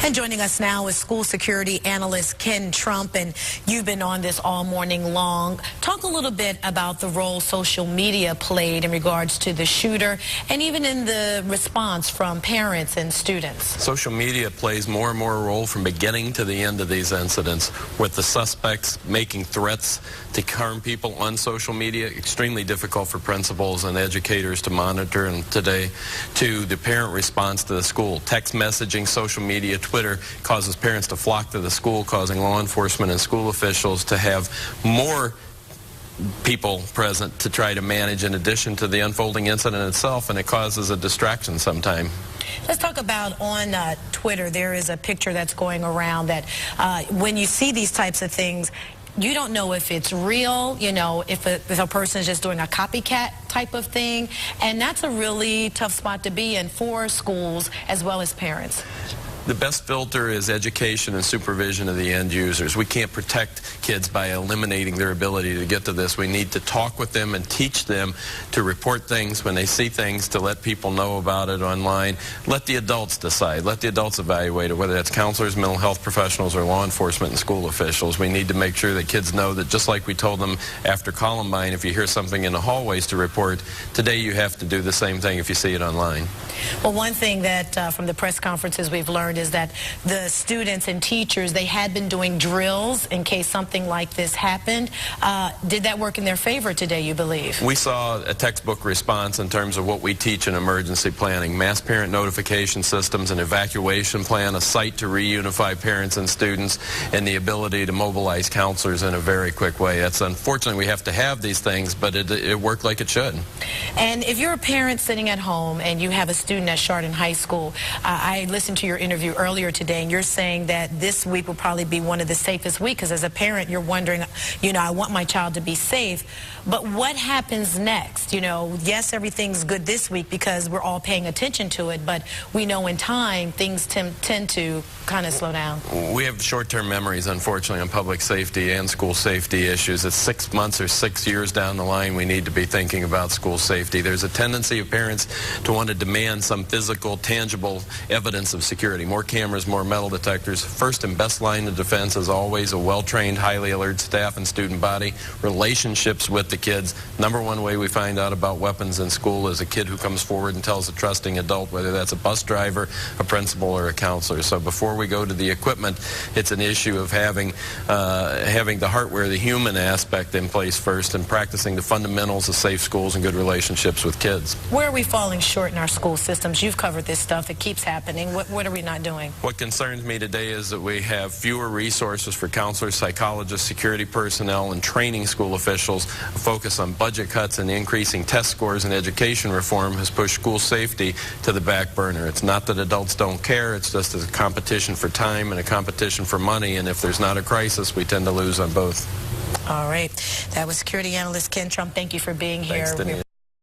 And joining us now is school security analyst Ken Trump, and you've been on this all morning long. Talk a little bit about the role social media played in regards to the shooter and even in the response from parents and students. Social media plays more and more a role from beginning to the end of these incidents, with the suspects making threats to harm people on social media. Extremely difficult for principals and educators to monitor, and today to the parent response to the school. Text messaging, social media, Twitter causes parents to flock to the school, causing law enforcement and school officials to have more people present to try to manage in addition to the unfolding incident itself, and it causes a distraction sometime. Let's talk about on Twitter. There is a picture that's going around that when you see these types of things, you don't know if it's real, you know, if a person is just doing a copycat type of thing, and that's a really tough spot to be in for schools as well as parents. The best filter is education and supervision of the end users. We can't protect kids by eliminating their ability to get to this. We need to talk with them and teach them to report things when they see things, to let people know about it online. Let the adults decide. Let the adults evaluate it, whether that's counselors, mental health professionals, or law enforcement and school officials. We need to make sure that kids know that, just like we told them after Columbine, if you hear something in the hallways to report, today you have to do the same thing if you see it online. Well, one thing that from the press conferences we've learned is that the students and teachers, they had been doing drills in case something like this happened. Did that work in their favor today, you believe? We saw a textbook response in terms of what we teach in emergency planning: mass parent notification systems, an evacuation plan, a site to reunify parents and students, and the ability to mobilize counselors in a very quick way. That's unfortunately, we have to have these things, but it worked like it should. And if you're a parent sitting at home and you have a student at Chardon High School, I listened to your interview earlier today, and you're saying that this week will probably be one of the safest weeks, because as a parent, you're wondering, you know, I want my child to be safe, but what happens next? You know, yes, everything's good this week because we're all paying attention to it, but we know in time things tend to kind of slow down. We have short-term memories, unfortunately, on public safety and school safety issues. It's 6 months or 6 years down the line we need to be thinking about school safety. There's a tendency of parents to want to demand some physical, tangible evidence of security. More cameras, more metal detectors. First and best line of defense is always a well-trained, highly alert staff and student body. Relationships with the kids. Number one way we find out about weapons in school is a kid who comes forward and tells a trusting adult, whether that's a bus driver, a principal, or a counselor. So before we go to the equipment, it's an issue of having the hardware, the human aspect in place first, and practicing the fundamentals of safe schools and good relationships with kids. Where are we falling short in our school systems? You've covered this stuff. It keeps happening. What are we not doing? What concerns me today is that we have fewer resources for counselors, psychologists, security personnel, and training school officials. A focus on budget cuts and increasing test scores and education reform has pushed school safety to the back burner. It's not that adults don't care, it's just a competition for time and a competition for money, and if there's not a crisis, we tend to lose on both. All right. That was security analyst Ken Trump. Thank you for being here. Thanks,